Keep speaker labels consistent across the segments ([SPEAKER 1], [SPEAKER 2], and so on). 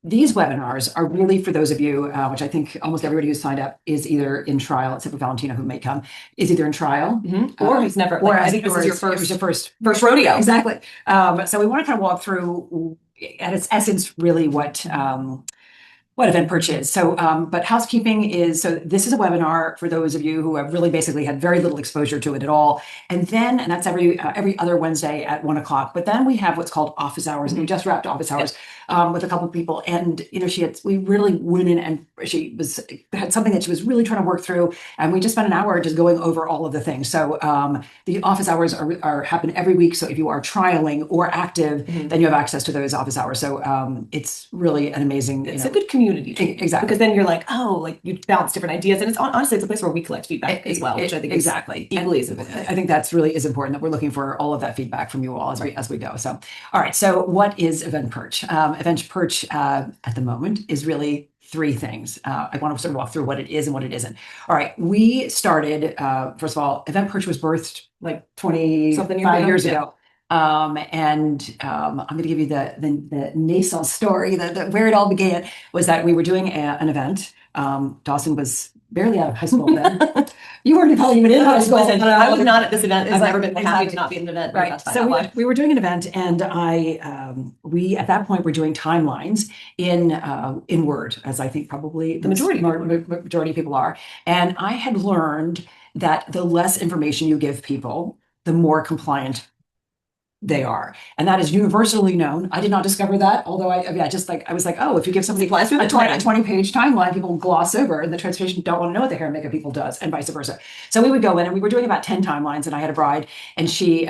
[SPEAKER 1] these webinars are really for those of you, which I think almost everybody who's signed up is either in trial, except for Valentina, who may come, is either in trial
[SPEAKER 2] or who's never.
[SPEAKER 1] Or
[SPEAKER 2] I think this is your
[SPEAKER 1] first
[SPEAKER 2] rodeo.
[SPEAKER 1] Exactly. So we want to kind of walk through, at its essence, really what eventPERCH is. So, but housekeeping is, so this is a webinar for those of you who have really basically had very little exposure to it at all. And that's every other Wednesday at 1 o'clock. But then we have what's called office hours, and we just wrapped office hours with a couple of people. And, we really went in, and she had something that she was really trying to work through. And we just spent an hour just going over all of the things. So the office hours happen every week. So if you are trialing or active, then you have access to those office hours. So it's really an amazing,
[SPEAKER 2] it's a good community.
[SPEAKER 1] Exactly.
[SPEAKER 2] Because then you're like, you bounce different ideas. And it's honestly, it's a place where we collect feedback as well, which I think
[SPEAKER 1] exactly.
[SPEAKER 2] is equally as important.
[SPEAKER 1] I think that's really is important, that we're looking for all of that feedback from you all as we go. So, all right. So what is eventPERCH? eventPERCH at the moment is really three things. I want to sort of walk through what it is and what it isn't. All right. We started, first of all, eventPERCH was birthed like 25 years ago. I'm going to give you the nasal story. Where it all began was that we were doing an event. Dawson was barely out of high school then. You weren't probably even in high school.
[SPEAKER 2] I was not at this event. I've never been happy to not be in an event.
[SPEAKER 1] Right. So we were doing an event, and we at that point were doing timelines in Word, as I think probably the majority of people are. And I had learned that the less information you give people, the more compliant they are. And that is universally known. I did not discover that, although I was like, oh, if you give somebody a 20-page timeline, people gloss over, and the transportation don't want to know what the hair and makeup people does, and vice versa. So we would go in, and we were doing about 10 timelines, and I had a bride, and she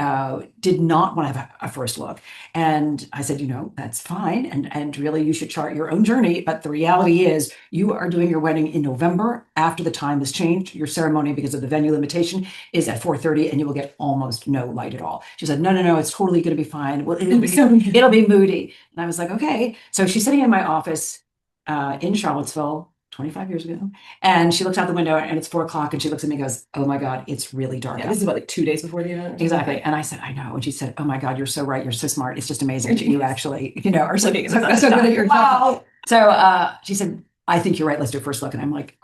[SPEAKER 1] did not want to have a first look. And I said, that's fine. And really you should chart your own journey. But the reality is you are doing your wedding in November after the time has changed. Your ceremony, because of the venue limitation, is at 4:30, and you will get almost no light at all. She said, no, it's totally going to be fine. Well, it'll be moody. And I was like, okay. So she's sitting in my office in Charlottesville 25 years ago. And she looks out the window, and it's 4 o'clock, and she looks at me and goes, oh my God, it's really dark.
[SPEAKER 2] Yeah, this is about like 2 days before the event.
[SPEAKER 1] Exactly. And I said, I know. And she said, oh my God, you're so right. You're so smart. It's just amazing that you actually, are so good at your job. So she said, I think you're right. Let's do a first look. And I'm like,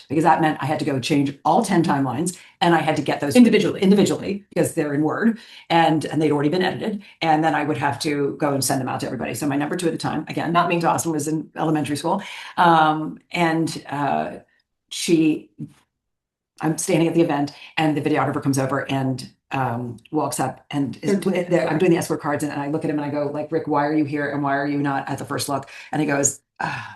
[SPEAKER 1] because that meant I had to go change all 10 timelines, and I had to get those individually because they're in Word, and they'd already been edited. And then I would have to go and send them out to everybody. So my number 2 at the time, again, not me, Dawson was in elementary school. I'm standing at the event, and the videographer comes over and walks up, and I'm doing the escort cards, and I look at him and I go, like, Rick, why are you here? And why are you not at the first look? And he goes,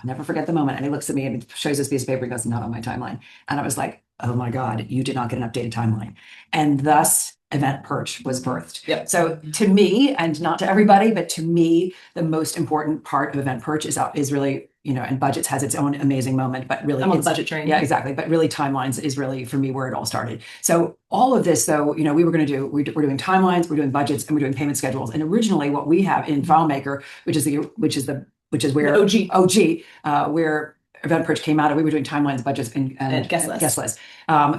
[SPEAKER 1] never forget the moment. And he looks at me and shows this piece of paper. He goes, not on my timeline. And I was like, oh my God, you did not get an updated timeline. And thus eventPERCH was birthed.
[SPEAKER 2] Yep.
[SPEAKER 1] So to me, and not to everybody, but to me, the most important part of eventPERCH is really, and budgets has its own amazing moment, but really
[SPEAKER 2] I'm on the budget train.
[SPEAKER 1] Yeah, exactly. But really timelines is really, for me, where it all started. So all of this, though, we're doing timelines, we're doing budgets, and we're doing payment schedules. And originally what we have in FileMaker, which is where OG, where eventPERCH came out, and we were doing timelines, budgets, and guest lists.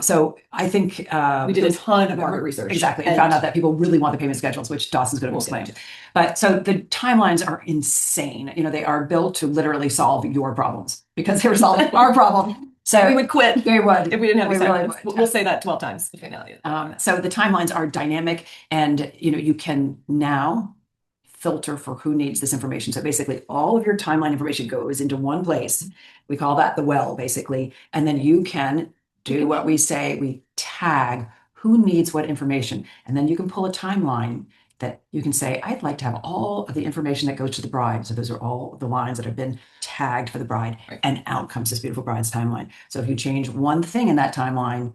[SPEAKER 1] So I think
[SPEAKER 2] we did a ton of market research.
[SPEAKER 1] Exactly. And found out that people really want the payment schedules, which Dawson's going to explain. But so the timelines are insane. They are built to literally solve your problems, because they were solving our problem. So
[SPEAKER 2] we would quit.
[SPEAKER 1] We would.
[SPEAKER 2] If we didn't have these timelines. We'll say that 12 times between now and
[SPEAKER 1] so the timelines are dynamic, and you can now filter for who needs this information. So basically all of your timeline information goes into one place. We call that the well, basically. And then you can do what we say, we tag who needs what information. And then you can pull a timeline that you can say, I'd like to have all of the information that goes to the bride. So those are all the lines that have been tagged for the bride. Right. And out comes this beautiful bride's timeline. So if you change one thing in that timeline,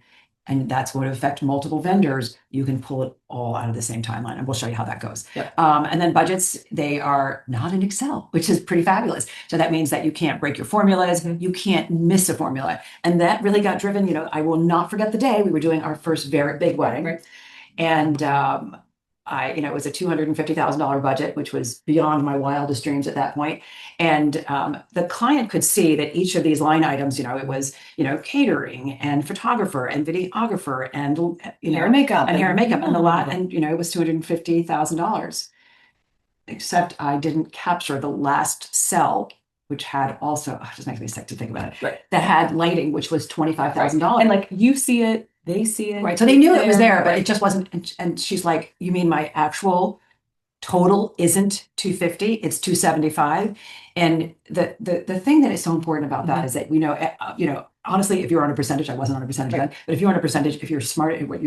[SPEAKER 1] and that's going to affect multiple vendors, you can pull it all out of the same timeline. And we'll show you how that goes. Yep. And then budgets, they are not in Excel, which is pretty fabulous. So that means that you can't break your formulas. Mm-hmm. You can't miss a formula. And that really got driven. I will not forget the day we were doing our first very big wedding. Right. And it was a $250,000 budget, which was beyond my wildest dreams at that point. And the client could see that each of these line items, it was, catering and photographer and videographer and,
[SPEAKER 2] hair and makeup
[SPEAKER 1] and the lot. And, it was $250,000, except I didn't capture the last cell, which had also, it just makes me sick to think about it,
[SPEAKER 2] Right.
[SPEAKER 1] that had lighting, which was $25,000.
[SPEAKER 2] And like you see it, they see it.
[SPEAKER 1] Right. So they knew it was there, but
[SPEAKER 2] Right.
[SPEAKER 1] it just wasn't. And she's like, you mean my actual total isn't 250, it's 275. And the thing that is so important about that is that honestly, if you're on a percentage, I wasn't on a percentage then, but if you're on a percentage, if you're smart at what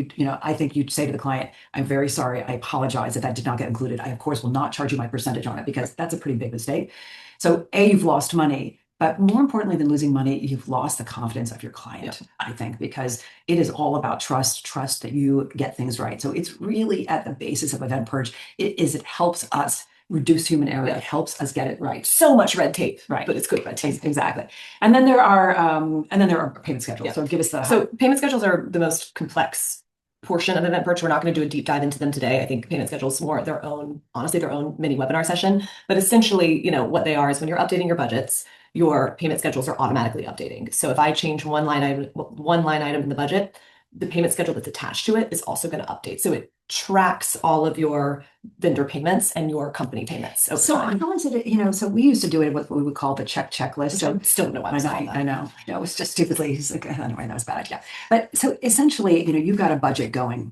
[SPEAKER 1] I think you'd say to the client, I'm very sorry, I apologize that did not get included. I of course will not charge you my percentage on it, because that's a pretty big mistake. So you've lost money, but more importantly than losing money, you've lost the confidence of your client, I think, because it is all about trust that you get things right. So it's really at the basis of eventPERCH. It helps us reduce human error. It helps us get it right.
[SPEAKER 2] So much red tape,
[SPEAKER 1] right?
[SPEAKER 2] But it's good red tape.
[SPEAKER 1] Exactly. And then there are payment schedules. So give us the.
[SPEAKER 2] So payment schedules are the most complex portion of eventPERCH. We're not going to do a deep dive into them today. I think payment schedules more their own mini webinar session. But essentially, what they are is when you're updating your budgets, your payment schedules are automatically updating. So if I change one line item in the budget, the payment schedule that's attached to it is also going to update. So it tracks all of your vendor payments and your company payments.
[SPEAKER 1] So how is it, so we used to do it with what we would call the checklist. So
[SPEAKER 2] still don't know why
[SPEAKER 1] I know. No, it's just stupidly, anyway, that was a bad idea. But so essentially, you've got a budget going,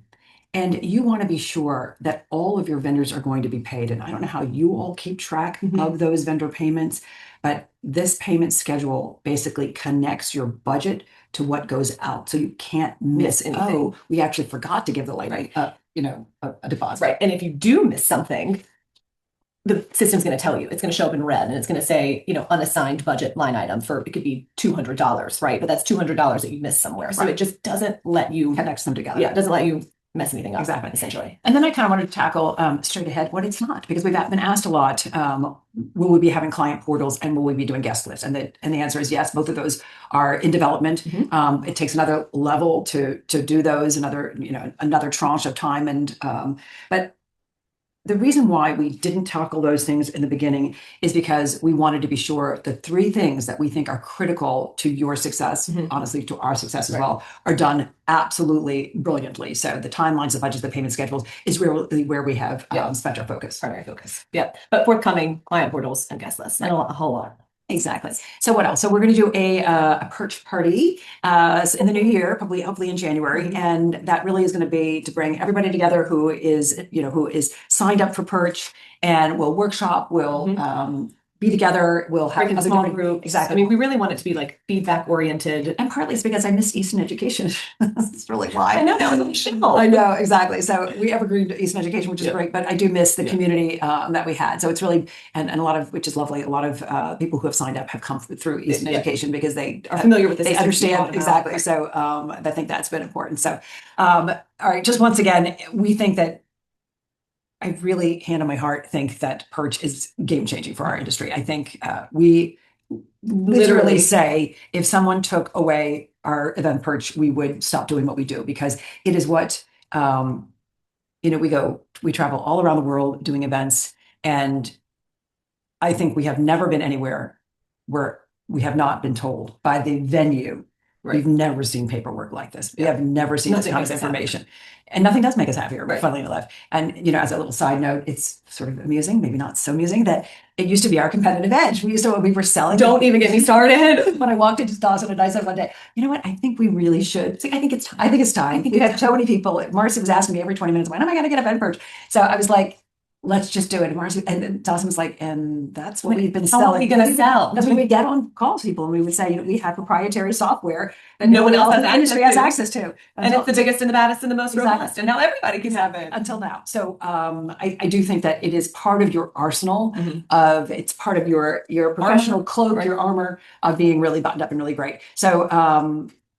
[SPEAKER 1] and you want to be sure that all of your vendors are going to be paid. And I don't know how you all keep track of those vendor payments, but this payment schedule basically connects your budget to what goes out. So you can't miss anything. Oh, we actually forgot to give the lady a deposit.
[SPEAKER 2] Right. And if you do miss something, the system's going to tell you. It's going to show up in red, and it's going to say, unassigned budget line item it could be $200, right? But that's $200 that you missed somewhere. So it just doesn't let you
[SPEAKER 1] connect them together.
[SPEAKER 2] Yeah, it doesn't let you mess anything up.
[SPEAKER 1] Exactly.
[SPEAKER 2] Essentially.
[SPEAKER 1] And then I kind of wanted to tackle straight ahead what it's not, because we've been asked a lot, will we be having client portals and will we be doing guest lists? And the answer is yes, both of those are in development. It takes another level to do those, another tranche of time. But the reason why we didn't tackle those things in the beginning is because we wanted to be sure the three things that we think are critical to your success, honestly, to our success as well, are done absolutely brilliantly. So the timelines, the budgets, the payment schedules is really where we have spent our focus.
[SPEAKER 2] Primary focus. Yep. But forthcoming client portals and guest lists and a whole lot.
[SPEAKER 1] Exactly. So what else? So we're going to do a perch party in the new year, hopefully in January, and that really is going to be to bring everybody together who is signed up for Perch, and we'll workshop, we'll be together, we'll have
[SPEAKER 2] a small group.
[SPEAKER 1] Exactly.
[SPEAKER 2] I mean, we really want it to be like feedback oriented,
[SPEAKER 1] and partly it's because I miss Eastern education. That's really why.
[SPEAKER 2] I know.
[SPEAKER 1] I know, exactly. So we evergreen to Eastern education, which is great, but I do miss the community that we had. So it's really and a lot of, which is lovely, a lot of people who have signed up have come through Eastern education because they
[SPEAKER 2] are familiar with this.
[SPEAKER 1] They understand exactly. So I think that's been important. So all right, just once again, we think that I really, hand on my heart, think that Perch is game changing for our industry. I think we literally say if someone took away our eventPERCH, we would stop doing what we do, because it is what we travel all around the world doing events, and I think we have never been anywhere where we have not been told by the venue. We've never seen paperwork like this. We have never seen this kind of information. And nothing does make us happier, funnily enough. And, as a little side note, it's sort of amusing, maybe not so amusing, that it used to be our competitive edge. We were selling.
[SPEAKER 2] Don't even get me started.
[SPEAKER 1] When I walked into Dawson and I said one day, you know what, I think we really should. I think it's time. We had so many people. Marcy was asking me every 20 minutes, when am I going to get eventPERCH? So I was like, let's just do it. And then Dawson was like, and that's what we've been selling.
[SPEAKER 2] How are we going to sell?
[SPEAKER 1] That's when we get on calls to people and we would say, we have proprietary software that
[SPEAKER 2] no one else
[SPEAKER 1] in the industry has access to.
[SPEAKER 2] And it's the biggest and the baddest and the most robust. And now everybody can have it.
[SPEAKER 1] Until now. So I do think that it is part of your arsenal it's part of your professional cloak, your armor of being really buttoned up and really great. So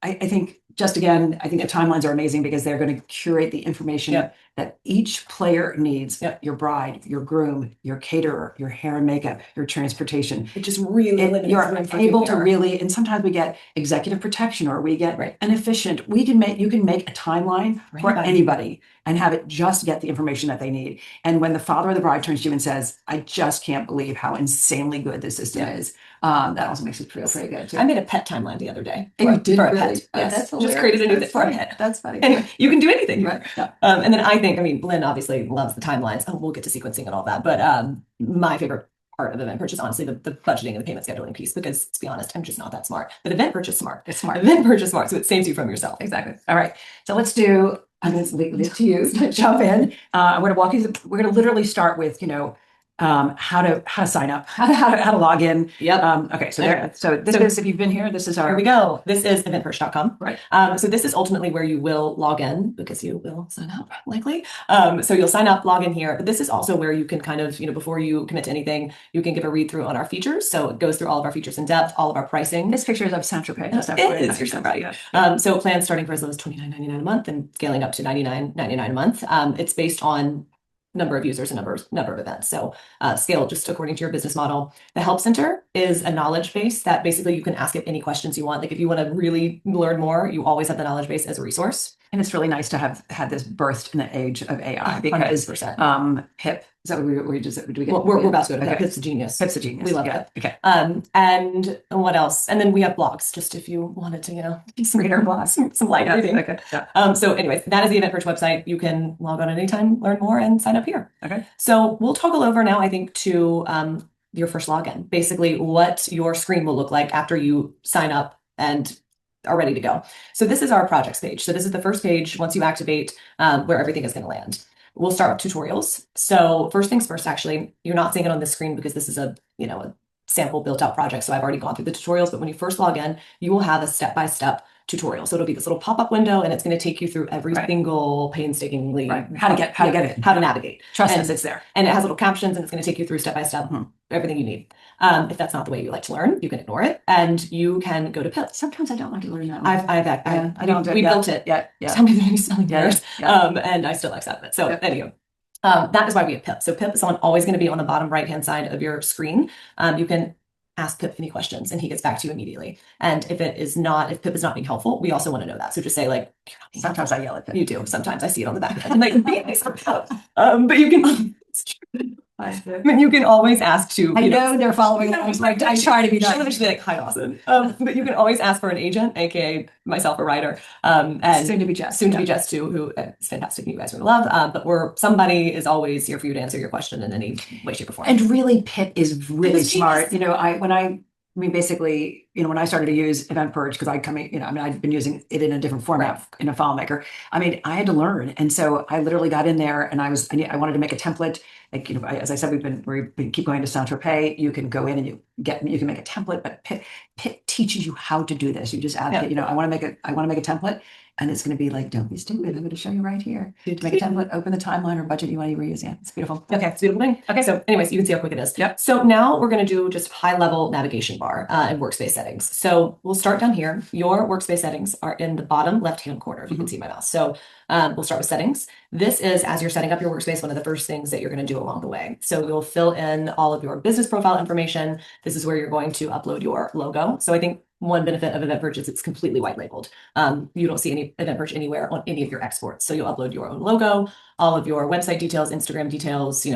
[SPEAKER 1] I think just again, I think the timelines are amazing because they're going to curate the information that each player needs. Your bride, your groom, your caterer, your hair and makeup, your transportation.
[SPEAKER 2] It just really
[SPEAKER 1] you're able to really, and sometimes we get executive protection or we get an efficient. You can make a timeline for anybody and have it just get the information that they need. And when the father or the bride turns to you and says, I just can't believe how insanely good this system is, that also makes it feel pretty good too.
[SPEAKER 2] I made a pet timeline the other day.
[SPEAKER 1] You did
[SPEAKER 2] for a
[SPEAKER 1] really?
[SPEAKER 2] pet. Yes.
[SPEAKER 1] That's
[SPEAKER 2] just created a new thing for a pet.
[SPEAKER 1] That's funny.
[SPEAKER 2] Anyway, you can do anything. Right. And then I think, Lynn obviously loves the timelines. Oh, we'll get to sequencing and all that. But my favorite part of event purchase, honestly, the budgeting and the payment scheduling piece, because to be honest, I'm just not that smart. But event purchase smart.
[SPEAKER 1] It's smart.
[SPEAKER 2] Event purchase smart, so it saves you from yourself.
[SPEAKER 1] Exactly. All right. So let's do, I'm going to leave it to you to jump in. I'm going to walk you through, we're going to literally start with, how to sign up, how to log in.
[SPEAKER 2] Yep.
[SPEAKER 1] Okay. So this is, if you've been here, this is our.
[SPEAKER 2] Here we go. This is eventperch.com.
[SPEAKER 1] Right.
[SPEAKER 2] So this is ultimately where you will log in, because you will sign up likely. So you'll sign up, log in here, but this is also where you can kind of, before you commit to anything, you can give a read through on our features. So it goes through all of our features in depth, all of our pricing.
[SPEAKER 1] This picture is of Saint-Tropez.
[SPEAKER 2] It is, you're so right. So plans starting for as low as $29.99 a month and scaling up to $99.99 a month. It's based on number of users and number of events. So scale just according to your business model. The Help Center is a knowledge base that basically you can ask it any questions you want. Like if you want to really learn more, you always have the knowledge base as a resource.
[SPEAKER 1] And it's really nice to have had this birthed in the age of AI because
[SPEAKER 2] 100%.
[SPEAKER 1] PIP, is that what we just, do we get?
[SPEAKER 2] We're about to go to
[SPEAKER 1] Okay.
[SPEAKER 2] that. Pip's a genius.
[SPEAKER 1] Pip's a genius.
[SPEAKER 2] We love
[SPEAKER 1] Yeah.
[SPEAKER 2] it.
[SPEAKER 1] Okay.
[SPEAKER 2] And what else? And then we have blogs, just if you wanted to,
[SPEAKER 1] Read our blogs.
[SPEAKER 2] some light reading.
[SPEAKER 1] Okay. Yeah.
[SPEAKER 2] So anyways, that is the eventPERCH website. You can log on anytime, learn more, and sign up here.
[SPEAKER 1] Okay.
[SPEAKER 2] So we'll toggle over now, I think, to your first login, basically what your screen will look like after you sign up and are ready to go. So this is our projects page. So this is the first page once you activate where everything is going to land. We'll start with tutorials. So first things first, actually, you're not seeing it on this screen because this is a sample built out project. So I've already gone through the tutorials, but when you first log in, you will have a step-by-step tutorial. So it'll be this little pop-up window and it's going to take you through every single painstakingly
[SPEAKER 1] how to get it,
[SPEAKER 2] how to navigate.
[SPEAKER 1] Trust us, it's there.
[SPEAKER 2] And it has little captions and it's going to take you through step-by-step everything you need. If that's not the way you like to learn, you can ignore it and you can go to PIP.
[SPEAKER 1] Sometimes I don't like to learn that.
[SPEAKER 2] I don't. We built it.
[SPEAKER 1] Yeah.
[SPEAKER 2] Some people are selling theirs.
[SPEAKER 1] Yeah.
[SPEAKER 2] And I still accept it. So anyway. That is why we have PIP. So PIP is always going to be on the bottom right-hand side of your screen. You can ask PIP any questions and he gets back to you immediately. And if PIP is not being helpful, we also want to know that. So just say like, you're not being
[SPEAKER 1] sometimes
[SPEAKER 2] helpful.
[SPEAKER 1] I yell at PIP.
[SPEAKER 2] You do. Sometimes I see it on the back end. Like, be nice for PIP. But you can, you can always ask to.
[SPEAKER 1] I know they're following. I try to be nice.
[SPEAKER 2] I should be like, hi, Dawson. But you can always ask for an agent, aka myself, a writer, and
[SPEAKER 1] soon to be Jess.
[SPEAKER 2] Soon to be Jess too, who is fantastic. You guys are gonna love. But somebody is always here for you to answer your question in any way, shape, or form.
[SPEAKER 1] And really, PIP is really smart. Basically, when I started to use eventPERCH, because I'd been using it in a different format in a file maker. I had to learn. And so I literally got in there and I wanted to make a template. Like, as I said, we keep going to Saint-Tropez. You can go in and you can make a template, but PIP teaches you how to do this. You just ask it, I want to make a template. And it's going to be like, don't be stupid. I'm going to show you right here. To make a template, open the timeline or budget you want to reuse. Yeah, it's beautiful.
[SPEAKER 2] Okay, it's a beautiful thing. Okay, so anyways, you can see how quick it is.
[SPEAKER 1] Yep.
[SPEAKER 2] So now we're going to do just high-level navigation bar and workspace settings. So we'll start down here. Your workspace settings are in the bottom left-hand corner, if you can see my mouse. So we'll start with settings. This is, as you're setting up your workspace, one of the first things that you're going to do along the way. So you'll fill in all of your business profile information. This is where you're going to upload your logo. So I think one benefit of eventPERCH is it's completely white labeled. You don't see any eventPERCH anywhere on any of your exports. So you'll upload your own logo, all of your website details, Instagram details,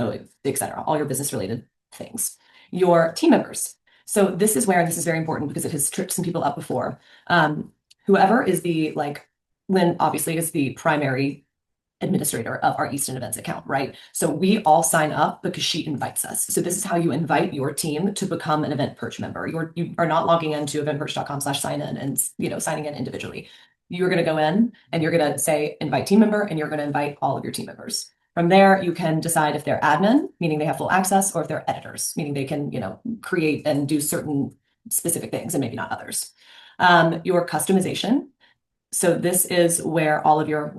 [SPEAKER 2] etc., all your business related things. Your team members. So this is where, and this is very important because it has tripped some people up before. Whoever is Lynn obviously is the primary administrator of our Easton Events account, right? So we all sign up because she invites us. So this is how you invite your team to become an eventPERCH member. You are not logging into eventperch.com/sign-in and signing in individually. You're going to go in and you're going to say invite team member, and you're going to invite all of your team members. From there, you can decide if they're admin, meaning they have full access, or if they're editors, meaning they can create and do certain specific things and maybe not others. Your customization. So this is where all of your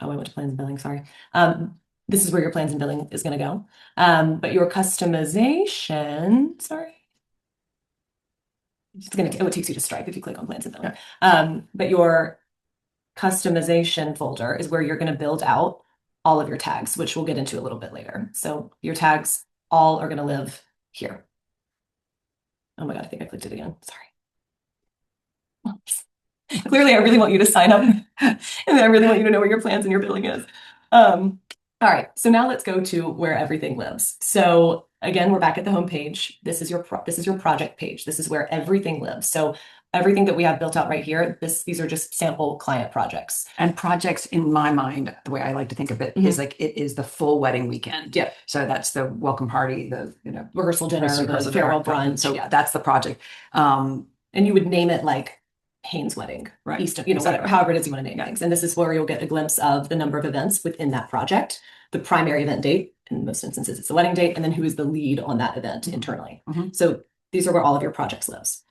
[SPEAKER 2] I went to plans and billing, sorry. This is where your plans and billing is going to go. But your customization, sorry. It takes you to Stripe if you click on plans and billing. But your customization folder is where you're going to build out all of your tags, which we'll get into a little bit later. So your tags all are going to live here. Oh my God, I think I clicked it again. Sorry. Clearly, I really want you to sign up and I really want you to know where your plans and your billing is. All right, so now let's go to where everything lives. So Again, we're back at the home page. This is your project page. This is where everything lives. So everything that we have built out right here, these are just sample client projects.
[SPEAKER 1] And projects, in my mind, the way I like to think of it is like it is the full wedding weekend.
[SPEAKER 2] Yeah.
[SPEAKER 1] So that's the welcome party, the
[SPEAKER 2] Rehearsal dinner,
[SPEAKER 1] rehearsal
[SPEAKER 2] the farewell
[SPEAKER 1] dinner.
[SPEAKER 2] brunch.
[SPEAKER 1] So that's the project.
[SPEAKER 2] And you would name it like Haynes wedding,
[SPEAKER 1] Right.
[SPEAKER 2] Easton, whatever, however it is you want to name things. And this is where you'll get a glimpse of the number of events within that project, the primary event date, in most instances it's the wedding date, and then who is the lead on that event internally. So these are where all of your projects lives.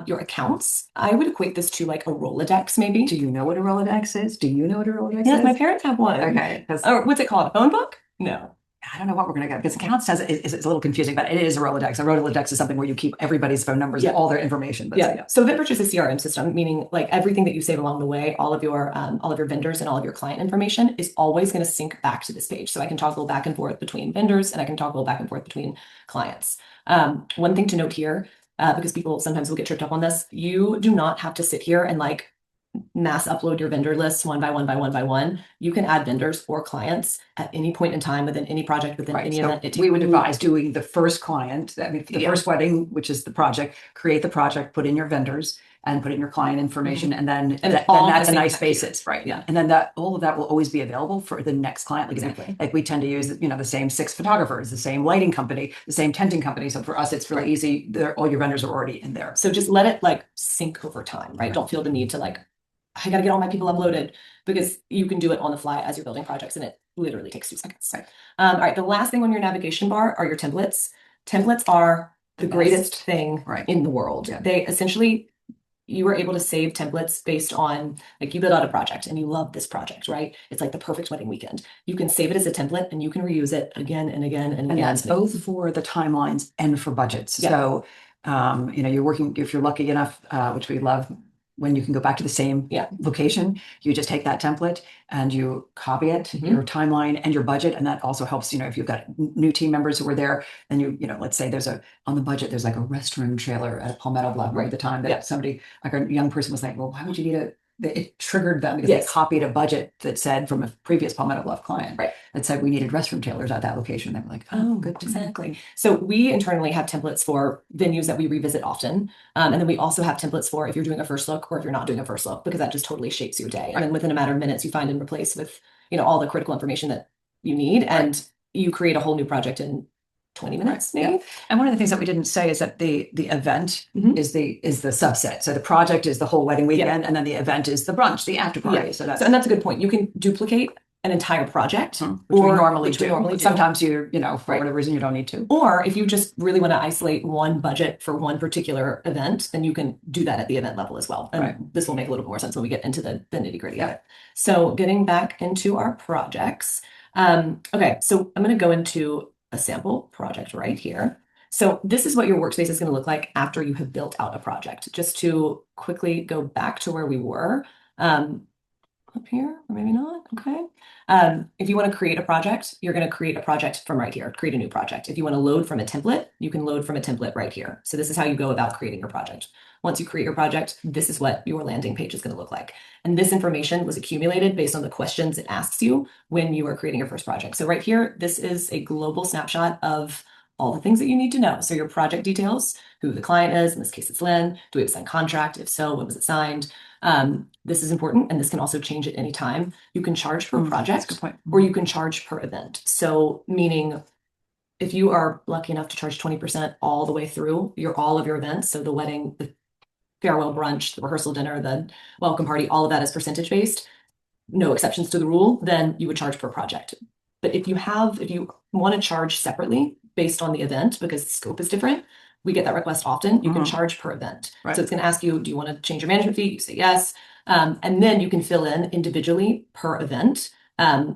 [SPEAKER 2] Your accounts, I would equate this to like a Rolodex, maybe.
[SPEAKER 1] Do you know what a Rolodex is? Do you know what a Rolodex
[SPEAKER 2] Yes,
[SPEAKER 1] is?
[SPEAKER 2] my parents have one.
[SPEAKER 1] Okay.
[SPEAKER 2] Or what's it called? A phone book? No.
[SPEAKER 1] I don't know what we're going to get because accounts it's a little confusing, but it is a Rolodex. A Rolodex is something where you keep everybody's phone numbers and all their information. But
[SPEAKER 2] So eventPERCH is a CRM system, meaning like everything that you save along the way, all of your vendors and all of your client information is always going to sync back to this page. So I can toggle back and forth between vendors and I can toggle back and forth between clients. One thing to note here, because people sometimes will get tripped up on this, you do not have to sit here and like mass upload your vendor lists one by one by one by one. You can add vendors or clients at any point in time within any project, within any event.
[SPEAKER 1] We would advise doing the first client, I mean, the first wedding, which is the project, create the project, put in your vendors and put in your client information. And then that's a nice basis, right?
[SPEAKER 2] Yeah.
[SPEAKER 1] And then all of that will always be available for the next client. Like we tend to use, the same 6 photographers, the same lighting company, the same tenting company. So for us, it's really easy. All your vendors are already in there.
[SPEAKER 2] So just let it like sync over time, right? Don't feel the need to like, I got to get all my people uploaded, because you can do it on the fly as you're building projects and it literally takes 2 seconds.
[SPEAKER 1] Right.
[SPEAKER 2] All right. The last thing on your navigation bar are your templates. Templates are the greatest thing in the world. Yeah. They essentially, you are able to save templates based on, like, you build out a project and you love this project, right? It's like the perfect wedding weekend. You can save it as a template and you can reuse it again and again and again.
[SPEAKER 1] And that's both for the timelines and for budgets.
[SPEAKER 2] Yeah.
[SPEAKER 1] So, you're working, if you're lucky enough, which we love, when you can go back to the same location, you just take that template and you copy it, your timeline and your budget. And that also helps, if you've got new team members who are there, then let's say on the budget, there's like a restroom trailer at Palmetto Bluff, right? At the time that somebody, like a young person was like, well, why would you need it triggered them because they copied a budget that said from a previous Palmetto Bluff client that said we needed restroom trailers at that location. They were like, oh, good.
[SPEAKER 2] Exactly. So we internally have templates for venues that we revisit often. And then we also have templates for if you're doing a first look or if you're not doing a first look, because that just totally shapes your day. And then within a matter of minutes, you find and replace with, all the critical information that you need. And you create a whole new project in 20 minutes, maybe.
[SPEAKER 1] Yeah. And one of the things that we didn't say is that the event is the subset. So the project is the whole wedding weekend, and then the event is the brunch, the after party.
[SPEAKER 2] Yeah. So that's a good point. You can duplicate an entire project,
[SPEAKER 1] which we normally do. Sometimes for whatever reason you don't need to.
[SPEAKER 2] Or if you just really want to isolate one budget for one particular event, then you can do that at the event level as well. And this will make a little bit more sense when we get into the nitty gritty of it. So getting back into our projects. Okay, so I'm going to go into a sample project right here. So this is what your workspace is going to look like after you have built out a project. Just to quickly go back to where we were, up here, or maybe not. Okay. If you want to create a project, you're going to create a project from right here, create a new project. If you want to load from a template, you can load from a template right here. So this is how you go about creating your project. Once you create your project, this is what your landing page is going to look like. And this information was accumulated based on the questions it asks you when you are creating your first project. So right here, this is a global snapshot of all the things that you need to know. So your project details, who the client is, in this case it's Lynn, do we have a signed contract? If so, when was it signed? This is important, and this can also change at any time. You can charge per project, or you can charge per event. So meaning, if you are lucky enough to charge 20% all the way through all of your events, so the wedding, the farewell brunch, the rehearsal dinner, the welcome party, all of that is percentage based, no exceptions to the rule, then you would charge per project. But if you want to charge separately based on the event, because the scope is different, we get that request often, you can charge per event. So it's going to ask you, do you want to change your management fee? You say yes. And then you can fill in individually per event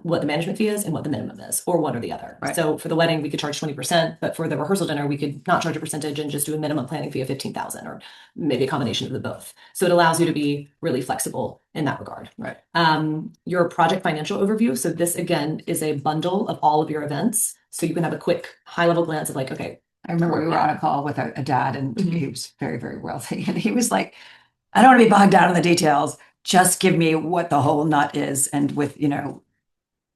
[SPEAKER 2] what the management fee is and what the minimum is, or one or the other. So for the wedding, we could charge 20%, but for the rehearsal dinner, we could not charge a percentage and just do a minimum planning fee of $15,000, or maybe a combination of the both. So it allows you to be really flexible in that regard. Your project financial overview. So this again is a bundle of all of your events. So you can have a quick high level glance of like, okay.
[SPEAKER 1] I remember we were on a call with a dad, and he was very, very wealthy. And he was like, I don't want to be bogged down in the details. Just give me what the whole nut is. And with,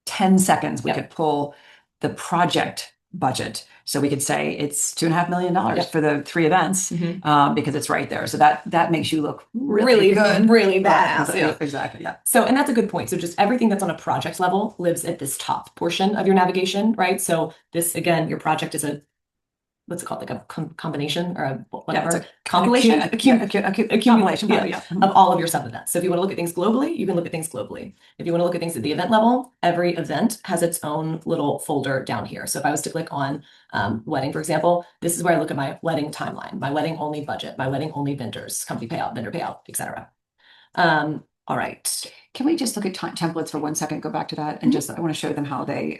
[SPEAKER 1] 10 seconds, we could pull the project budget So we could say it's $2.5 million
[SPEAKER 2] Yep.
[SPEAKER 1] for the 3 events because it's right there. So that makes you look
[SPEAKER 2] Really
[SPEAKER 1] good,
[SPEAKER 2] really
[SPEAKER 1] Right,
[SPEAKER 2] badass. Yeah.
[SPEAKER 1] exactly. Yeah.
[SPEAKER 2] So, and that's a good point. So just everything that's on a project level lives at this top portion of your navigation, right? So this, again, your project is a, what's it called? Like a combination or a whatever,
[SPEAKER 1] it's a
[SPEAKER 2] compilation,
[SPEAKER 1] accumulation,
[SPEAKER 2] yeah, of all of your sub events. So if you want to look at things globally, you can look at things globally. If you want to look at things at the event level, every event has its own little folder down here. So if I was to click on wedding, for example, this is where I look at my wedding timeline, my wedding only budget, my wedding only vendors, company payout, vendor payout, etc. All right.
[SPEAKER 1] Can we just look at templates for 1 second? Go back to that and just I want to show them how they.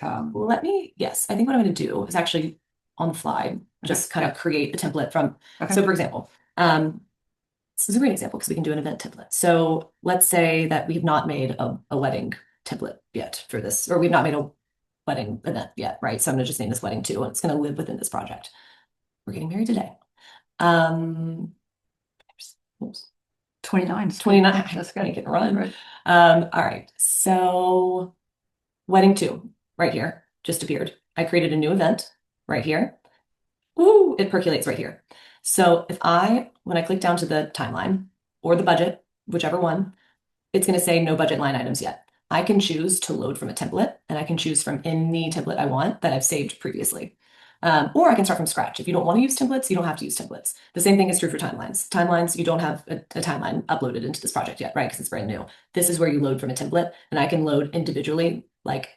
[SPEAKER 2] Yes, I think what I'm going to do is actually on the fly, just kind of create the template from. So for example, this is a great example because we can do an event template. So let's say that we've not made a wedding template yet for this, or we've not made a wedding event yet, right? So I'm going to just name this wedding 2, and it's going to live within this project. We're getting married today. Oops.
[SPEAKER 1] 29.
[SPEAKER 2] 29.
[SPEAKER 1] That's
[SPEAKER 2] Make
[SPEAKER 1] good.
[SPEAKER 2] it run.
[SPEAKER 1] Right.
[SPEAKER 2] All right. So wedding 2 right here just appeared. I created a new event right here. Ooh, it percolates right here. So when I click down to the timeline or the budget, whichever one, it's going to say no budget line items yet. I can choose to load from a template, and I can choose from any template I want that I've saved previously. Or I can start from scratch. If you don't want to use templates, you don't have to use templates. The same thing is true for timelines. Timelines, you don't have a timeline uploaded into this project yet, right? Because it's brand new. This is where you load from a template, and I can load individually, like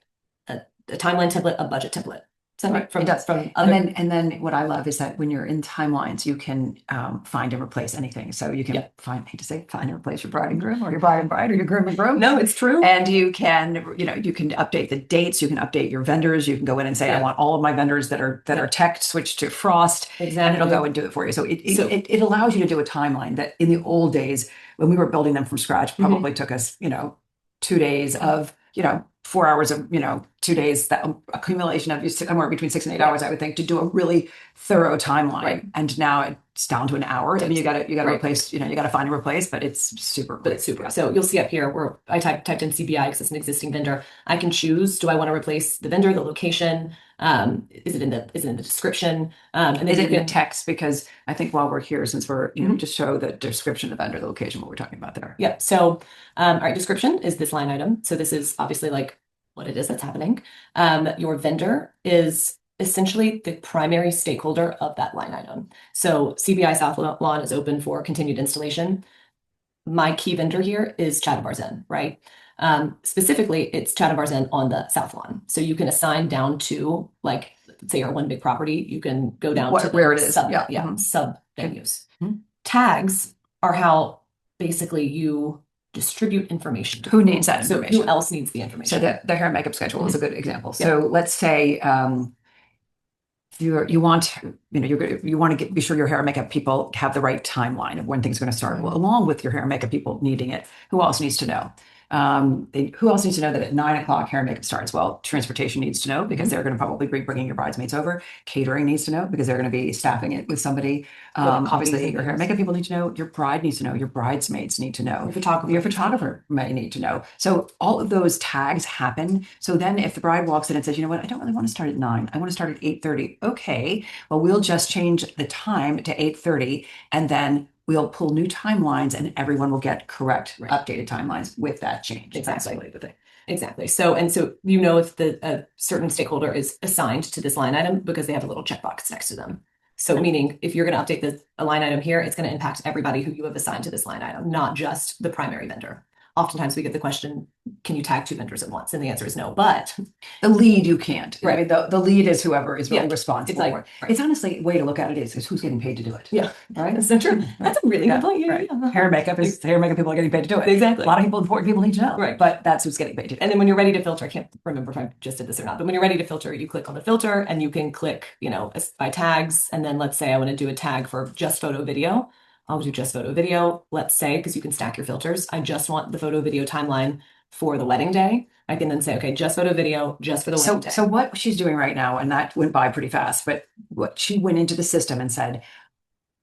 [SPEAKER 2] a timeline template, a budget template.
[SPEAKER 1] Right. It does. And then what I love is that when you're in timelines, you can find and replace anything. So you can I hate to say, find and replace your bride and groom, or your bride and bride, or your groom and groom.
[SPEAKER 2] No, it's true.
[SPEAKER 1] And you can update the dates. You can update your vendors. You can go in and say, I want all of my vendors that are tech switched to Frost, and it'll go and do it for you. So it allows you to do a timeline that in the old days when we were building them from scratch probably took us 2 days of 4 hours of 2 days, that accumulation of somewhere between 6 and 8 hours, I would think, to do a really thorough timeline. Right. And now it's down to an hour. I mean, you got to replace, you got to find and replace, but it's super quick.
[SPEAKER 2] But it's super. So you'll see up here where I typed in CBI because it's an existing vendor. I can choose, do I want to replace the vendor, the location? Is it in the description? And then
[SPEAKER 1] is it in the text? Because I think while we're here, since we're, just show the description of the vendor, the location, what we're talking about there.
[SPEAKER 2] Yeah. So, all right, description is this line item. So this is obviously like what it is that's happening. Your vendor is essentially the primary stakeholder of that line item. So CBI South Lawn is open for continued installation. My key vendor here is Chattabar Zen, right? Specifically, it's Chattabar Zen on the South Lawn. So you can assign down to, like, let's say you're one big property, you can go down to
[SPEAKER 1] where it is.
[SPEAKER 2] Sub venues. Tags are how basically you distribute information.
[SPEAKER 1] Who needs that information?
[SPEAKER 2] So who else needs the information?
[SPEAKER 1] So the hair and makeup schedule is a good example. So let's say you want to be sure your hair and makeup people have the right timeline of when things are going to start. Well, along with your hair and makeup people needing it, who else needs to know? Who else needs to know that at 9 o'clock hair and makeup starts? Well, transportation needs to know because they're going to probably be bringing your bridesmaids over. Catering needs to know because they're going to be staffing it with somebody. Obviously, your hair and makeup people need to know. Your bride needs to know. Your bridesmaids need to know. Your photographer may need to know. So all of those tags happen. So then if the bride walks in and says, you know what, I don't really want to start at 9. I want to start at 8:30. Okay, well, we'll just change the time to 8:30 and then we'll pull new timelines and everyone will get correct updated timelines with that change.
[SPEAKER 2] Exactly. So if a certain stakeholder is assigned to this line item because they have a little checkbox next to them. So meaning if you're going to update a line item here, it's going to impact everybody who you have assigned to this line item, not just the primary vendor. Oftentimes we get the question, can you tag 2 vendors at once? And the answer is no, but
[SPEAKER 1] the lead you can't.
[SPEAKER 2] Right.
[SPEAKER 1] I mean, the lead is whoever is really responsible for it.
[SPEAKER 2] Right.
[SPEAKER 1] It's honestly, a way to look at it is who's getting paid to do it.
[SPEAKER 2] Yeah.
[SPEAKER 1] Right.
[SPEAKER 2] That's so true. That's a really good point.
[SPEAKER 1] Right. Hair and makeup people are getting paid to do it.
[SPEAKER 2] Exactly.
[SPEAKER 1] A lot of important people need to know.
[SPEAKER 2] Right.
[SPEAKER 1] But that's who's getting paid to do it.
[SPEAKER 2] And then when you're ready to filter, I can't remember if I just did this or not, but when you're ready to filter, you click on the filter and you can click, by tags. And then let's say I want to do a tag for just photo video. I'll do just photo video. Let's say, because you can stack your filters, I just want the photo video timeline for the wedding day. I can then say, okay, just photo video, just for the wedding day.
[SPEAKER 1] So what she's doing right now, and that went by pretty fast, but what she went into the system and said,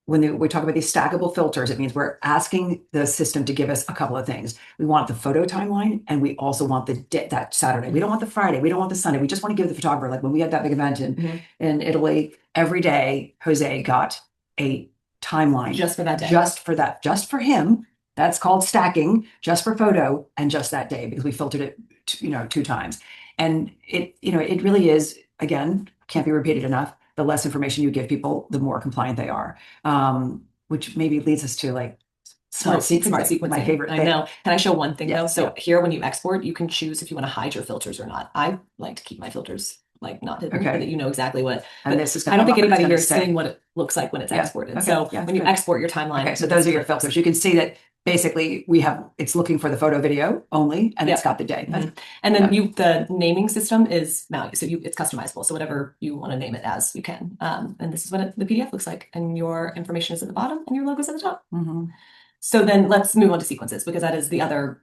[SPEAKER 1] we talk about these stackable filters, it means we're asking the system to give us a couple of things. We want the photo timeline, and we also want that Saturday. We don't want the Friday. We don't want the Sunday. We just want to give the photographer, like when we had that big event in Italy, every day Jose got a timeline
[SPEAKER 2] Just for that day.
[SPEAKER 1] Just for him. That's called stacking, just for photo and just that day, because we filtered it, 2 times. And it really is, again, can't be repeated enough. The less information you give people, the more compliant they are. Which maybe leads us to like smart sequencing, my favorite thing.
[SPEAKER 2] I know. Can I show one thing though?
[SPEAKER 1] Yes,
[SPEAKER 2] So here, when you export, you can choose if you want to hide your filters or not. I like to keep my filters like not hidden,
[SPEAKER 1] Okay.
[SPEAKER 2] but that you know exactly what.
[SPEAKER 1] And
[SPEAKER 2] But
[SPEAKER 1] this is
[SPEAKER 2] I don't think
[SPEAKER 1] what it's
[SPEAKER 2] anybody
[SPEAKER 1] gonna
[SPEAKER 2] here is
[SPEAKER 1] say.
[SPEAKER 2] seeing what it looks like when it's
[SPEAKER 1] Yeah.
[SPEAKER 2] exported.
[SPEAKER 1] Okay.
[SPEAKER 2] So
[SPEAKER 1] Yeah,
[SPEAKER 2] when you
[SPEAKER 1] good.
[SPEAKER 2] export your timeline,
[SPEAKER 1] Okay, so those are your filters. You can see that basically it's looking for the photo video only, and it's got the day.
[SPEAKER 2] And then the naming system is malleable, so it's customizable. So whatever you want to name it as, you can. And this is what the PDF looks like, and your information is at the bottom, and your logo's at the top. So then let's move on to sequences, because that is the other.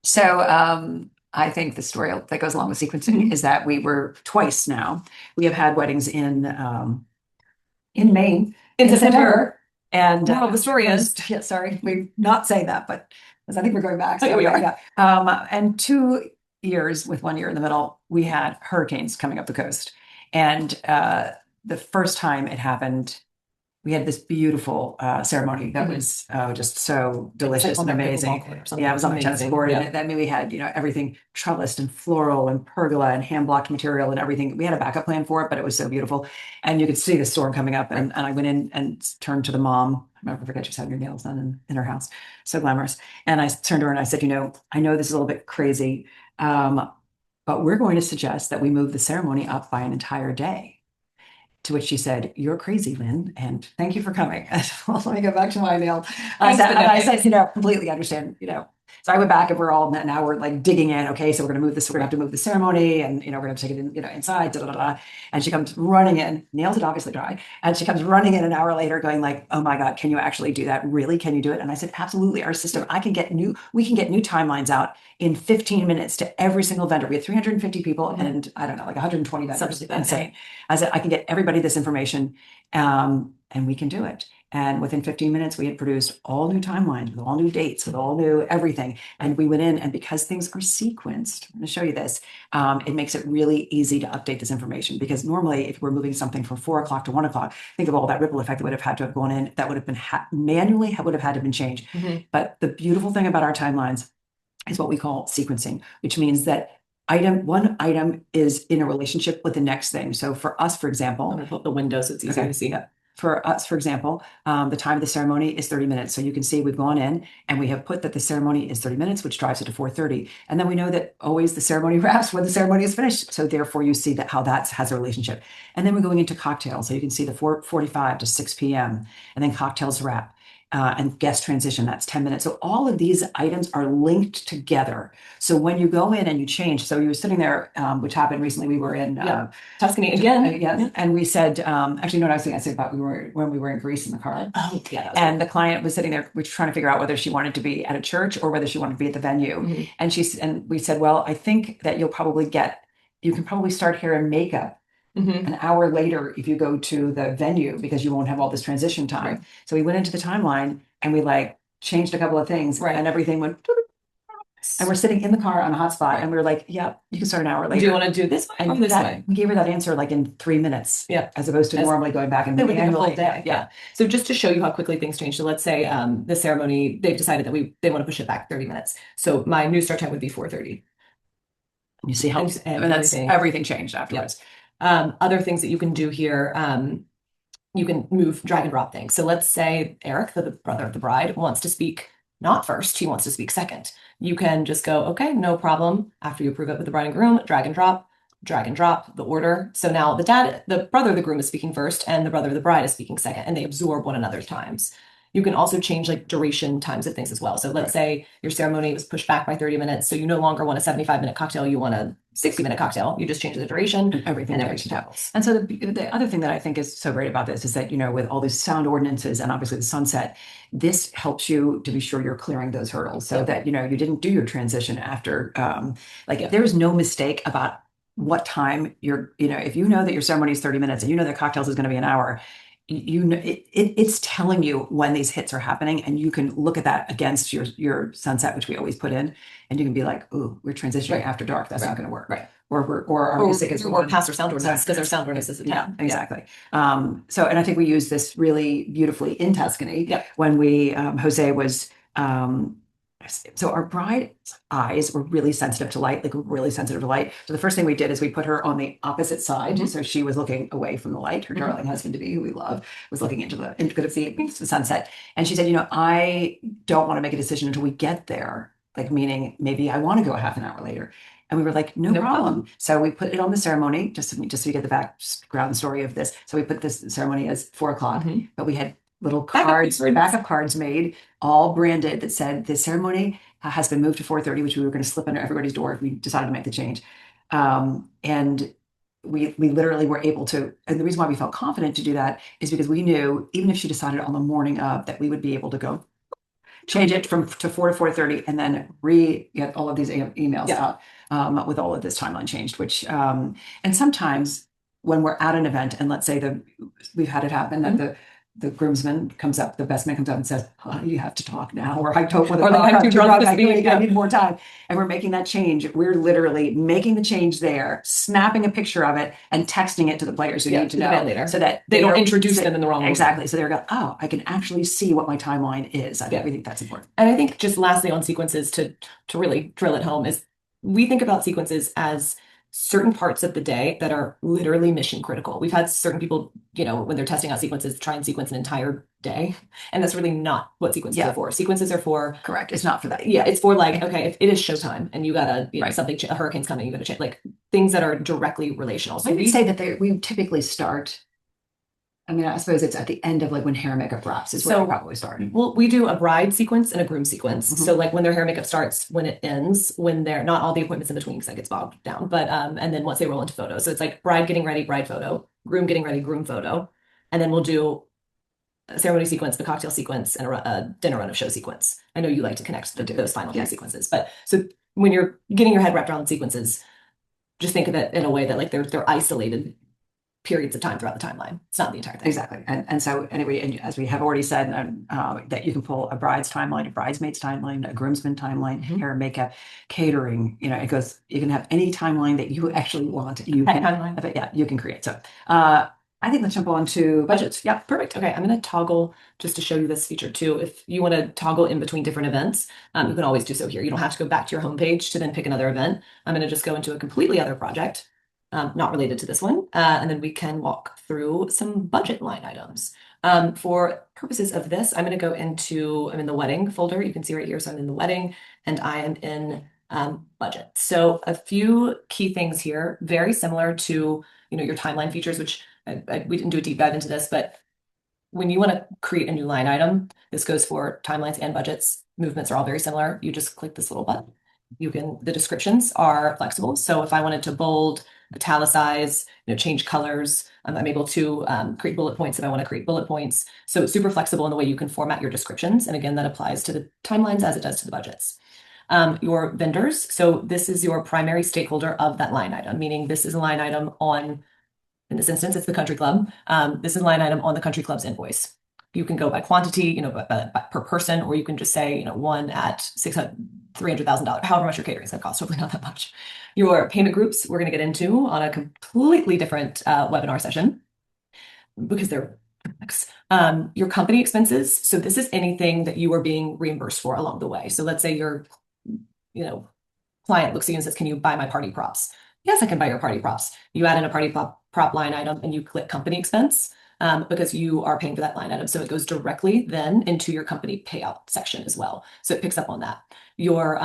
[SPEAKER 1] So I think the story that goes along with sequencing is that we were twice now. We have had weddings in Maine
[SPEAKER 2] in September.
[SPEAKER 1] And
[SPEAKER 2] the story is,
[SPEAKER 1] sorry, we're not saying that, but because I think we're going back.
[SPEAKER 2] So we are.
[SPEAKER 1] Yeah. And 2 years, with 1 year in the middle, we had hurricanes coming up the coast. And the first time it happened, we had this beautiful ceremony that was just so delicious and amazing. Yeah, it was on the tennis court. And I mean, we had, everything trellised and floral and pergola and hand blocked material and everything. We had a backup plan for it, but it was so beautiful. And you could see the storm coming up. And I went in and turned to the mom. I'll never forget, she was having her nails done in her house. So glamorous. And I turned to her and I said, I know this is a little bit crazy, but we're going to suggest that we move the ceremony up by an entire day. To which she said, "You're crazy, Lynn, and thank you for coming." Well, let me go back to my nail. I said, completely understand, So I went back and now we're like digging in. Okay, so we're going to move this. We're going to have to move the ceremony, and we're going to take it in, inside. Da, da, da, da. And she comes running in. Nails are obviously dry, and she comes running in an hour later, going like, "Oh my God, can you actually do that? Really? Can you do it?" And I said, "Absolutely. Our system. We can get new timelines out in 15 minutes to every single vendor. We have 350 people, and I don't know, like 120 vendors. Insane. I said, I can get everybody this information, and we can do it." And within 15 minutes, we had produced all new timelines with all new dates, with all new everything. And we went in, and because things are sequenced, I'm going to show you this, it makes it really easy to update this information. Because normally, if we're moving something from 4 o'clock to 1 o'clock, think of all that ripple effect that would have had to have gone in, that would have been manually would have had to have been changed. But the beautiful thing about our timelines is what we call sequencing, which means that one item is in a relationship with the next thing. So for us, for example,
[SPEAKER 2] I'm going to put the window so it's easier to see.
[SPEAKER 1] For us, for example, the time of the ceremony is 30 minutes. So you can see we've gone in and we have put that the ceremony is 30 minutes, which drives it to 4:30. And then we know that always the ceremony wraps when the ceremony is finished. So therefore you see how that has a relationship. And then we're going into cocktails. So you can see the 4:45 to 6 p.m. and then cocktails wrap. And guest transition, that's 10 minutes. So all of these items are linked together. So when you go in and you change, so you were sitting there, which happened recently, we were in
[SPEAKER 2] Tuscany again.
[SPEAKER 1] Yes. And we said, actually, no, I was going to say about when we were in Greece in the car.
[SPEAKER 2] Oh, yeah.
[SPEAKER 1] And the client was sitting there, we were trying to figure out whether she wanted to be at a church or whether she wanted to be at the venue. And we said, well, I think that you can probably start hair and makeup an hour later if you go to the venue, because you won't have all this transition time. Right. So we went into the timeline and we changed a couple of things, and everything went. And we're sitting in the car on a hotspot, and we were like, "Yeah, you can start an hour later.
[SPEAKER 2] Do you want to do this way or this way?"
[SPEAKER 1] We gave her that answer in 3 minutes, as opposed to normally going back and
[SPEAKER 2] a whole day. Yeah. So just to show you how quickly things change. So let's say the ceremony, they've decided that they want to push it back 30 minutes. So my new start time would be 4:30.
[SPEAKER 1] You see how everything changed afterwards.
[SPEAKER 2] Yep. Other things that you can do here, you can drag and drop things. So let's say Eric, the brother of the bride, wants to speak not first, he wants to speak second. You can just go, okay, no problem. After you approve it with the bride and groom, drag and drop the order. So now the brother of the groom is speaking first and the brother of the bride is speaking second, and they absorb one another's times. You can also change duration times of things as well. So let's say your ceremony was pushed back by 30 minutes. So you no longer want a 75-minute cocktail. You want a 60-minute cocktail. You just change the duration and everything happens.
[SPEAKER 1] And so the other thing that I think is so great about this is that, with all these sound ordinances and obviously the sunset, this helps you to be sure you're clearing those hurdles so that, you didn't do your transition after, there is no mistake about what time if you know that your ceremony is 30 minutes and you know that cocktails is going to be an hour, you know it's telling you when these hits are happening, and you can look at that against your sunset, which we always put in, and you can be like, "Ooh, we're transitioning
[SPEAKER 2] Right.
[SPEAKER 1] after dark. That's
[SPEAKER 2] Right.
[SPEAKER 1] not going to work."
[SPEAKER 2] Right.
[SPEAKER 1] Or our music is
[SPEAKER 2] Or past our sound ordinance, because our sound ordinance is at 10.
[SPEAKER 1] yeah, exactly. So, and I think we use this really beautifully in Tuscany
[SPEAKER 2] Yeah.
[SPEAKER 1] when Jose was, so our bride's eyes were really sensitive to light, like really sensitive to light. So the first thing we did is we put her on the opposite side.
[SPEAKER 2] Mhm.
[SPEAKER 1] So she was looking away from the light. Her
[SPEAKER 2] Mhm.
[SPEAKER 1] darling husband to be, who we love, was looking into the sunset. And she said, I don't want to make a decision until we get there. Like, meaning maybe I want to go a half an hour later. And we were like, no problem. So we put it on the ceremony, just so we get the background story of this. So we put this ceremony as 4 o'clock,
[SPEAKER 2] Mhm.
[SPEAKER 1] but we had little backup cards made, all branded, that said the ceremony has been moved to 4:30, which we were going to slip under everybody's door if we decided to make the change. And we literally were able to, and the reason why we felt confident to do that is because we knew even if she decided on the morning of, that we would be able to go change it to 4 to 4:30, and then get all of these emails out with all of this timeline changed. Which and sometimes when we're at an event, and let's say we've had it happen that the groomsman comes up, the best man comes up and says, "Oh, you have to talk now," or "I don't want to
[SPEAKER 2] Or like,
[SPEAKER 1] talk,
[SPEAKER 2] "I'm too drunk to speak."
[SPEAKER 1] I need more time." And we're making that change. We're literally making the change there, snapping a picture of it, and texting it to the players who need to know, so that
[SPEAKER 2] they don't introduce them in the wrong way.
[SPEAKER 1] Exactly. So they're going, "Oh, I can actually see what my timeline is." We think that's important.
[SPEAKER 2] And I think just lastly on sequences, to really drill it home, is we think about sequences as certain parts of the day that are literally mission critical. We've had certain people, when they're testing out sequences, try and sequence an entire day. And that's really not what sequences are for. Sequences are for...
[SPEAKER 1] Correct. It's not for that.
[SPEAKER 2] Yeah, it's for like, okay, if it is showtime and you gotta, something, a hurricane's coming, you gotta change, like things that are directly relational. So
[SPEAKER 1] I would say that we typically start, I suppose it's at the end of like when hair and makeup wraps is where we probably start.
[SPEAKER 2] Well, we do a bride sequence and a groom sequence. So like when their hair and makeup starts, when it ends, when they're not all the appointments in between, because that gets bogged down. But and then once they roll into photos. So it's like bride getting ready, bride photo, groom getting ready, groom photo. And then we'll do a ceremony sequence, the cocktail sequence, and a dinner run of show sequence. I know you like to connect those final two sequences. But so when you're getting your head wrapped around sequences, just think of it in a way that like they're isolated periods of time throughout the timeline. It's not the entire thing.
[SPEAKER 1] Exactly. And so anyway, and as we have already said, that you can pull a bride's timeline, a bridesmaid's timeline, a groomsman timeline, hair and makeup, catering, it goes, you can have any timeline that you actually want. You can create. So I think let's jump on to budgets. Yeah, perfect.
[SPEAKER 2] Okay, I'm going to toggle just to show you this feature too. If you want to toggle in between different events, you can always do so here. You don't have to go back to your homepage to then pick another event. I'm going to just go into a completely other project, not related to this one, and then we can walk through some budget line items. For purposes of this, I'm going to go I'm in the wedding folder. You can see right here. So I'm in the wedding and I am in budget. So a few key things here, very similar to, your timeline features, which we didn't do a deep dive into this, but when you want to create a new line item, this goes for timelines and budgets. Movements are all very similar. You just click this little button. The descriptions are flexible. So if I wanted to bold, italicize, change colors, I'm able to create bullet points if I want to create bullet points. So it's super flexible in the way you can format your descriptions. And again, that applies to the timelines as it does to the budgets. Your vendors. So this is your primary stakeholder of that line item, meaning this is a line item on, in this instance, it's the country club. This is a line item on the country club's invoice. You can go by quantity, per person, or you can just say, one at $300,000, however much your catering is going to cost, hopefully not that much. Your payment groups, we're going to get into on a completely different webinar session because they're your company expenses. So this is anything that you are being reimbursed for along the way. So let's say your, client looks at you and says, "Can you buy my party props?" Yes, I can buy your party props. You add in a party prop line item and you click company expense because you are paying for that line item. So it goes directly then into your company payout section as well. So it picks up on that. Your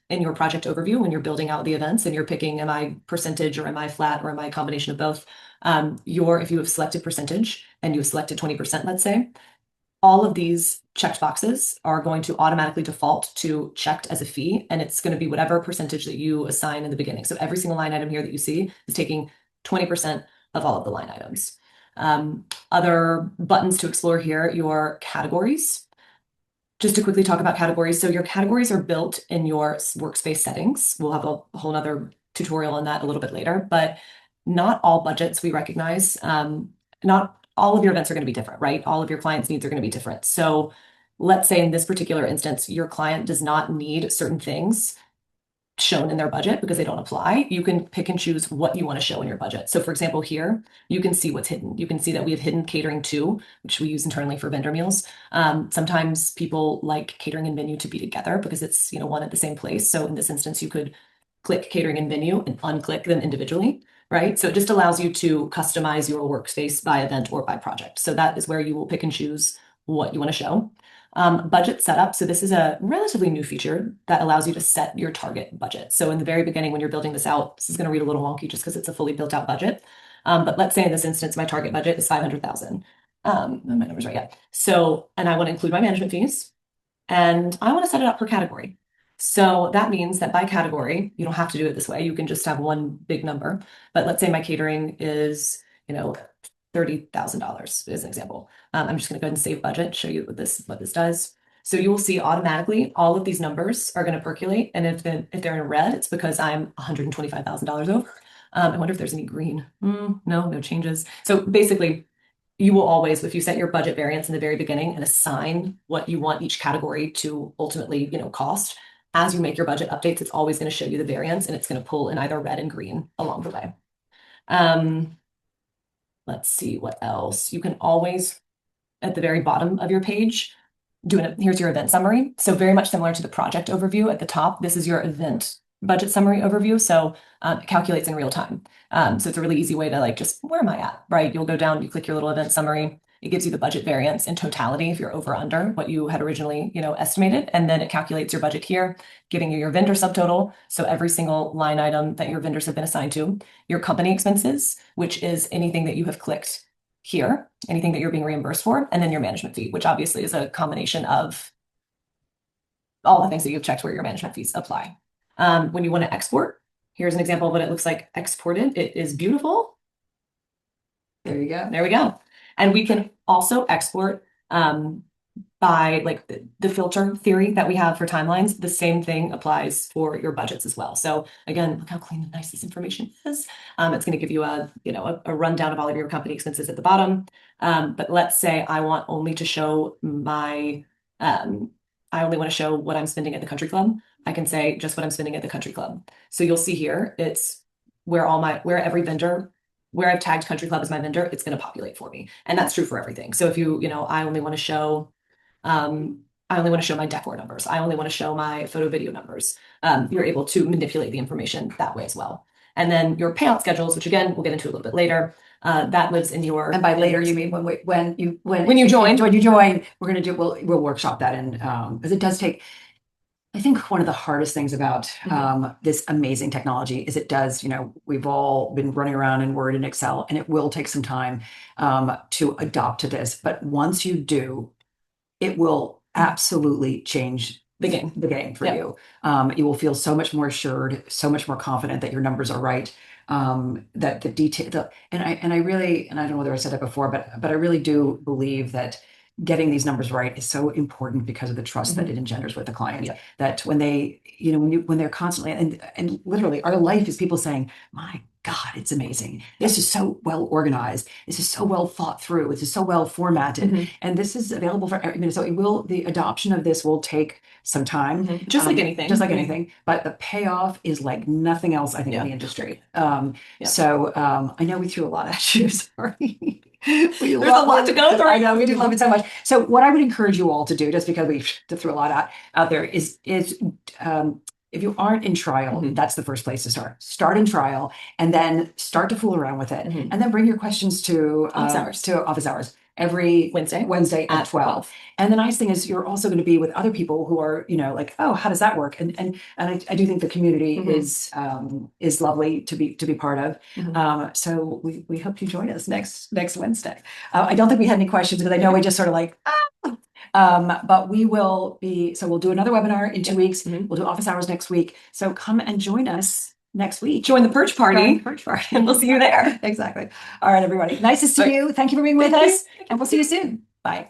[SPEAKER 2] in your project overview, when you're building out the events and you're picking, am I percentage or am I flat or am I a combination of both? If you have selected percentage and you've selected 20%, let's say, all of these checked boxes are going to automatically default to checked as a fee, and it's going to be whatever percentage that you assign in the beginning. So every single line item here that you see is taking 20% of all of the line items. Other buttons to explore here, your categories. Just to quickly talk about categories. So your categories are built in your workspace settings. We'll have a whole nother tutorial on that a little bit later, but not all budgets we recognize. Not all of your events are going to be different, right? All of your clients' needs are going to be different. So let's say in this particular instance, your client does not need certain things shown in their budget because they don't apply. You can pick and choose what you want to show in your budget. So for example, here, you can see what's hidden. You can see that we have hidden catering too, which we use internally for vendor meals. Sometimes people like catering and venue to be together because it's, one at the same place. So in this instance, you could click catering and venue and unclick them individually, right? So it just allows you to customize your workspace by event or by project. So that is where you will pick and choose what you want to show. Budget setup. So this is a relatively new feature that allows you to set your target budget. So in the very beginning, when you're building this out, this is going to read a little wonky just because it's a fully built out budget. But let's say in this instance, my target budget is 500,000. My number's right yet. So, and I want to include my management fees and I want to set it up per category. So that means that by category, you don't have to do it this way. You can just have one big number. But let's say my catering is, $30,000 as an example. I'm just going to go ahead and save budget, show you what this does. So you will see automatically all of these numbers are going to percolate. And if they're in red, it's because I'm $125,000 over. I wonder if there's any green. No changes. So basically, you will always, if you set your budget variance in the very beginning and assign what you want each category to ultimately, cost, as you make your budget updates, it's always going to show you the variance and it's going to pull in either red and green along the way. Let's see what else. You can always, at the very bottom of your page, here's your event summary. So very much similar to the project overview at the top, this is your event budget summary overview. So it calculates in real time. So it's a really easy way to just, where am I at, right? You'll go down, you click your little event summary. It gives you the budget variance in totality if you're over or under what you had originally, estimated. And then it calculates your budget here, giving you your vendor subtotal. So every single line item that your vendors have been assigned to, your company expenses, which is anything that you have clicked here, anything that you're being reimbursed for, and then your management fee, which obviously is a combination of all the things that you've checked where your management fees apply. When you want to export, here's an example of what it looks like exported. It is beautiful.
[SPEAKER 1] There you go.
[SPEAKER 2] There we go. And we can also export by the filter theory that we have for timelines. The same thing applies for your budgets as well. So again, look how clean and nice this information is. It's going to give you a rundown of all of your company expenses at the bottom. But let's say I want only to show I only want to show what I'm spending at the country club. I can say just what I'm spending at the country club. So you'll see here, it's where every vendor, where I've tagged country club as my vendor, it's going to populate for me. And that's true for everything. So if I only want to show, my decor numbers. I only want to show my photo video numbers. You're able to manipulate the information that way as well. And then your payout schedules, which again, we'll get into a little bit later. That lives in your,
[SPEAKER 1] and by later, you mean when you
[SPEAKER 2] join,
[SPEAKER 1] we're going to we'll workshop that. And because it does take, I think one of the hardest things about this amazing technology is it does, we've all been running around in Word and Excel, and it will take some time to adopt to this. But once you do, it will absolutely change the game for you. You will feel so much more assured, so much more confident that your numbers are right. That the detail, and I really, and I don't know whether I said that before, but I really do believe that getting these numbers right is so important because of the trust that it engenders with the client. That when they, when they're constantly, and literally our life is people saying, my God, it's amazing. This is so well organized. This is so well thought through. This is so well formatted. And this is available for everyone. So the adoption of this will take some time.
[SPEAKER 2] Just like anything.
[SPEAKER 1] Just like anything. But the payoff is like nothing else, I think, in the industry. So I know we threw a lot at you. Sorry.
[SPEAKER 2] There's a lot to go through.
[SPEAKER 1] I know, we do love it so much. So what I would encourage you all to do, just because we threw a lot out there, is if you aren't in trial, that's the first place to start. Start in trial, and then start to fool around with it, and then bring your questions to office hours every Wednesday at 12. And the nice thing is you're also going to be with other people who are, like, oh, how does that work? And I do think the community is lovely to be part of. So we hope you join us next Wednesday. I don't think we had any questions because I know we just sort of like, but we will be, so we'll do another webinar in 2 weeks. We'll do office hours next week. So come and join us next week.
[SPEAKER 2] Join the Perch Party. And we'll see you there.
[SPEAKER 1] Exactly. All right, everybody. Nice to see you. Thank you for being with us. And we'll see you soon. Bye.